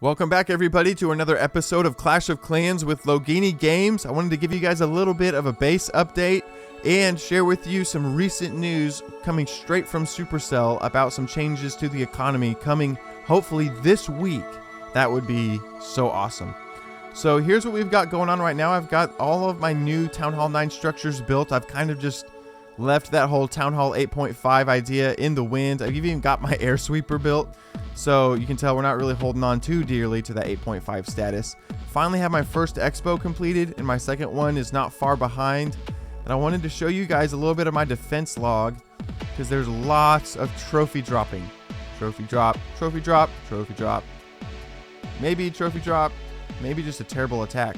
Welcome back, everybody, to another episode of Clash of Clans with Logeeny Games. I wanted to give you guys a little bit of a base update and share with you some recent news coming straight from Supercell about some changes to the economy coming hopefully this week. That would be so awesome. So here's what we've got going on right now. I've got all of my new Town Hall 9 structures built. I've kind of just left that whole Town Hall 8.5 idea in the wind. I've even got my air sweeper built. So you can tell we're not really holding on too dearly to that 8.5 status. Finally have my first expo completed, and my second one is not far behind. And I wanted to show you guys a little bit of my defense log, because there's lots of trophy dropping. Trophy drop, trophy drop, trophy drop. Maybe trophy drop, maybe just a terrible attack.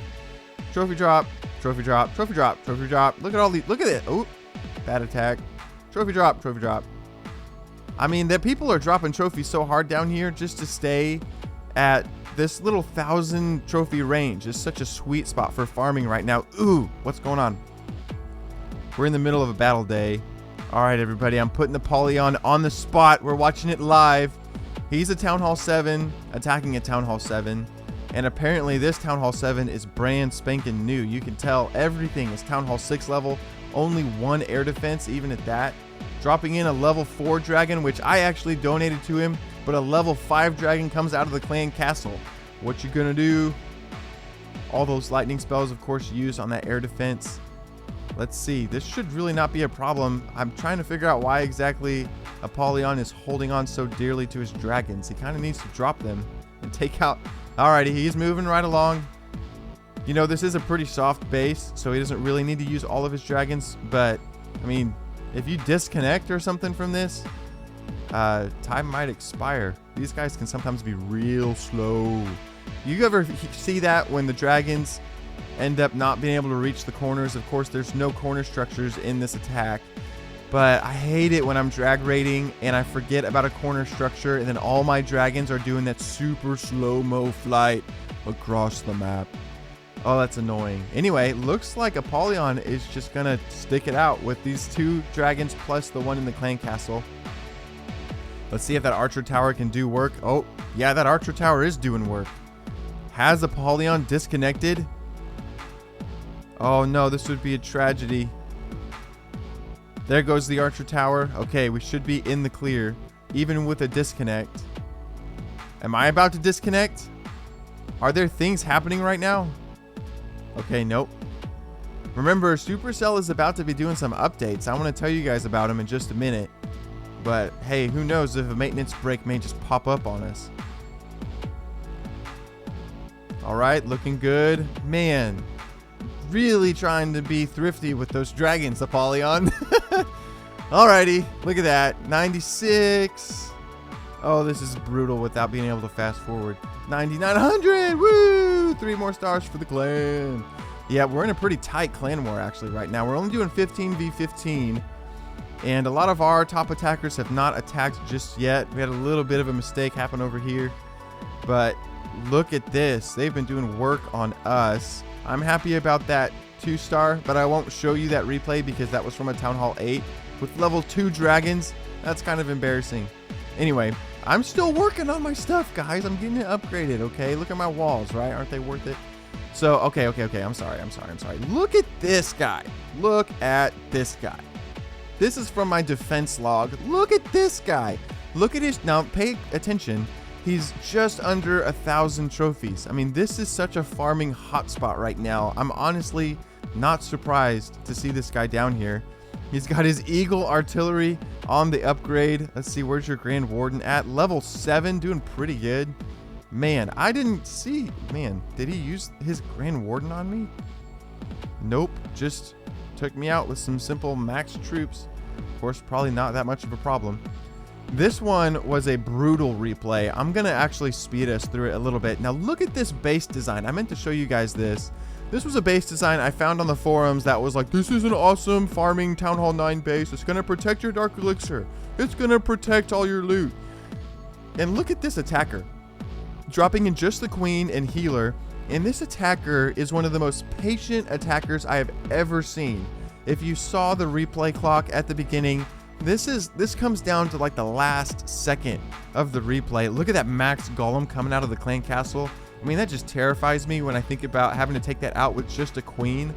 Trophy drop, trophy drop, trophy drop, trophy drop. Look at all these, look at it. Oh, bad attack. Trophy drop, trophy drop. I mean, the people are dropping trophies so hard down here just to stay at this little 1,000 trophy range. It's such a sweet spot for farming right now. Ooh, what's going on? We're in the middle of a battle day. All right, everybody, I'm putting the Apollyon on the spot. We're watching it live. He's a Town Hall 7, attacking a Town Hall 7. And apparently this Town Hall 7 is brand spanking new. You can tell everything is Town Hall 6 level. Only one air defense, even at that. Dropping in a level 4 dragon, which I actually donated to him, but a level 5 dragon comes out of the clan castle. What you gonna do? All those lightning spells, of course, used on that air defense. Let's see. This should really not be a problem. I'm trying to figure out why exactly Apollyon is holding on so dearly to his dragons. He kind of needs to drop them and take out. Alrighty, he's moving right along. You know, this is a pretty soft base, so he doesn't really need to use all of his dragons, but I mean, if you disconnect or something from this, time might expire. These guys can sometimes be real slow. You ever see that when the dragons end up not being able to reach the corners? Of course, there's no corner structures in this attack, but I hate it when I'm drag raiding and I forget about a corner structure and then all my dragons are doing that super slow-mo flight across the map. Oh, that's annoying. Anyway, looks like Apollyon is just gonna stick it out with these two dragons plus the one in the clan castle. Let's see if that archer tower can do work. Oh, yeah, that archer tower is doing work. Has Apollyon disconnected? Oh no, this would be a tragedy. There goes the archer tower. Okay, we should be in the clear, even with a disconnect. Am I about to disconnect? Are there things happening right now? Okay, nope. Remember, Supercell is about to be doing some updates. I want to tell you guys about them in just a minute. But hey, who knows if a maintenance break may just pop up on us. Alright, looking good. Man, really trying to be thrifty with those dragons, Apollyon. Alrighty, look at that. 96. Oh, this is brutal without being able to fast forward. 9,900. Woo! 3 more stars for the clan. Yeah, we're in a pretty tight clan war actually right now. We're only doing 15v15. And a lot of our top attackers have not attacked just yet. We had a little bit of a mistake happen over here. But look at this. They've been doing work on us. I'm happy about that 2-star, but I won't show you that replay because that was from a Town Hall 8 with level 2 dragons. That's kind of embarrassing. Anyway, I'm still working on my stuff, guys. I'm getting it upgraded, okay? Look at my walls, right? Aren't they worth it? So, okay. I'm sorry. Look at this guy. Look at this guy. This is from my defense log. Look at this guy. Look at his... Now, pay attention. He's just under 1,000 trophies. I mean, this is such a farming hotspot right now. I'm honestly not surprised to see this guy down here. He's got his Eagle artillery on the upgrade. Let's see, where's your Grand Warden at? Level 7, doing pretty good. Man, I didn't see. Man, did he use his Grand Warden on me? Nope, just took me out with some simple max troops. Of course, probably not that much of a problem. This one was a brutal replay. I'm going to actually speed us through it a little bit. Now, look at this base design. I meant to show you guys this. This was a base design I found on the forums that was like, this is an awesome farming Town Hall 9 base. It's going to protect your Dark Elixir. It's going to protect all your loot. And look at this attacker. Dropping in just the Queen and Healer. And this attacker is one of the most patient attackers I have ever seen. If you saw the replay clock at the beginning, this comes down to like the last second of the replay. Look at that max golem coming out of the clan castle. I mean, that just terrifies me when I think about having to take that out with just a queen.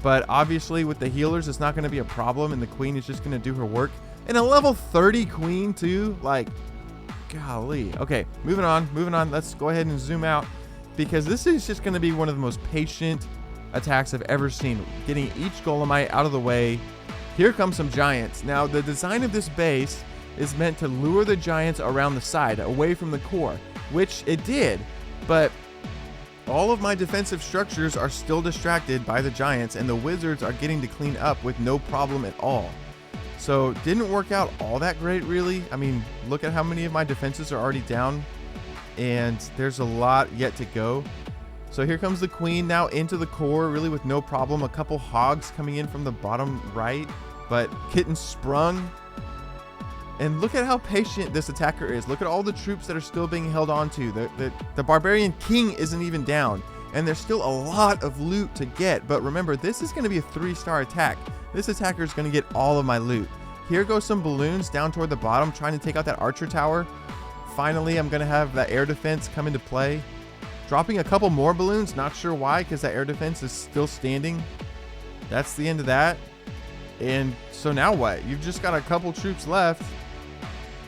But obviously with the healers, it's not going to be a problem, and the queen is just going to do her work. And a level 30 queen too, like, golly. Okay, moving on. Let's go ahead and zoom out, because this is just going to be one of the most patient attacks I've ever seen. Getting each golemite out of the way. Here come some giants. Now, the design of this base is meant to lure the giants around the side, away from the core, which it did. But all of my defensive structures are still distracted by the giants, and the wizards are getting to clean up with no problem at all. So, didn't work out all that great, really. I mean, look at how many of my defenses are already down, and there's a lot yet to go. So here comes the queen now into the core, really with no problem. A couple hogs coming in from the bottom right, but kitten sprung. And look at how patient this attacker is. Look at all the troops that are still being held on to. The barbarian king isn't even down, and there's still a lot of loot to get. But remember, this is going to be a 3-star attack. This attacker is going to get all of my loot. Here goes some balloons down toward the bottom, trying to take out that archer tower. Finally, I'm going to have that air defense come into play. Dropping a couple more balloons, not sure why, because that air defense is still standing. That's the end of that. And so now what? You've just got a couple troops left.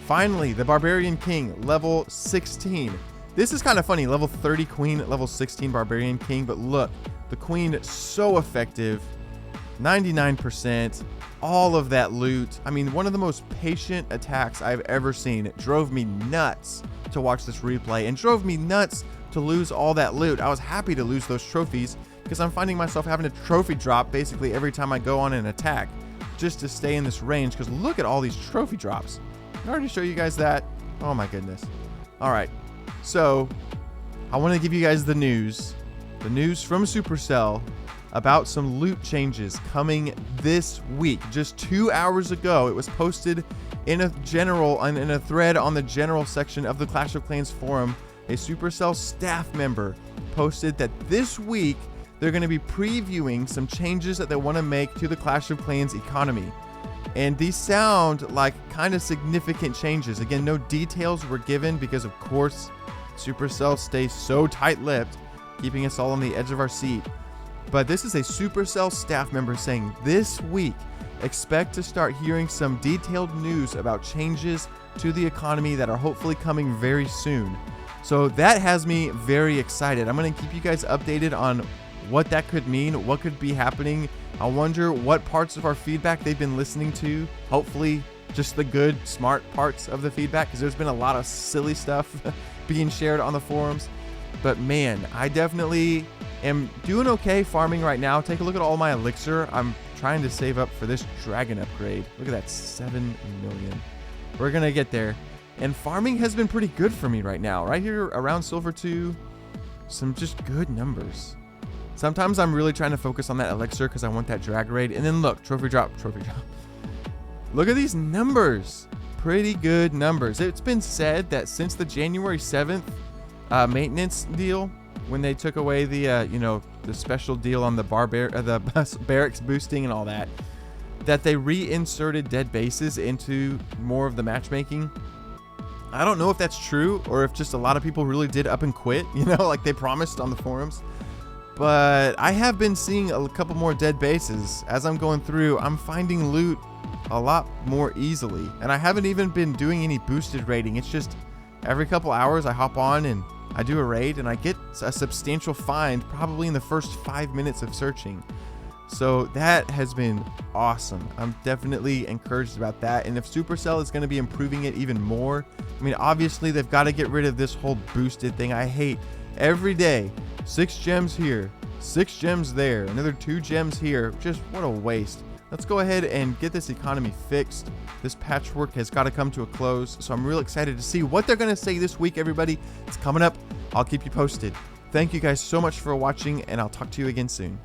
Finally, the Barbarian King, level 16. This is kind of funny, level 30 Queen, level 16 Barbarian King, but look, the Queen, so effective. 99%, all of that loot. I mean, one of the most patient attacks I've ever seen. It drove me nuts to watch this replay, and drove me nuts to lose all that loot. I was happy to lose those trophies, because I'm finding myself having to trophy drop basically every time I go on an attack, just to stay in this range, because look at all these trophy drops. I already showed you guys that. Oh my goodness. All right, so I want to give you guys the news from Supercell about some loot changes coming this week. Just 2 hours ago, it was posted in a thread on the general section of the Clash of Clans forum. A Supercell staff member posted that this week they're going to be previewing some changes that they want to make to the Clash of Clans economy. And these sound like kind of significant changes. Again, no details were given because, of course, Supercell stays so tight-lipped, keeping us all on the edge of our seat. But this is a Supercell staff member saying this week, expect to start hearing some detailed news about changes to the economy that are hopefully coming very soon. So that has me very excited. I'm going to keep you guys updated on what that could mean, what could be happening. I wonder what parts of our feedback they've been listening to. Hopefully just the good, smart parts of the feedback, because there's been a lot of silly stuff being shared on the forums. But man, I definitely am doing okay farming right now. Take a look at all my elixir. I'm trying to save up for this dragon upgrade. Look at that, 7 million. We're going to get there. And farming has been pretty good for me right now. Right here around Silver 2, some just good numbers. Sometimes I'm really trying to focus on that elixir because I want that drag raid. And then look, trophy drop. Look at these numbers. Pretty good numbers. It's been said that since the January 7th maintenance deal, when they took away the, the special deal on the barracks boosting and all that, that they reinserted dead bases into more of the matchmaking. I don't know if that's true or if just a lot of people really did up and quit, like they promised on the forums. But I have been seeing a couple more dead bases. As I'm going through, I'm finding loot a lot more easily. And I haven't even been doing any boosted raiding. It's just every couple hours I hop on and I do a raid and I get a substantial find probably in the first 5 minutes of searching. So that has been awesome. I'm definitely encouraged about that. And if Supercell is going to be improving it even more, I mean, obviously they've got to get rid of this whole boosted thing. I hate every day, 6 gems here, 6 gems there, another 2 gems here. Just what a waste. Let's go ahead and get this economy fixed. This patchwork has got to come to a close. So I'm real excited to see what they're going to say this week, everybody. It's coming up. I'll keep you posted. Thank you guys so much for watching, and I'll talk to you again soon.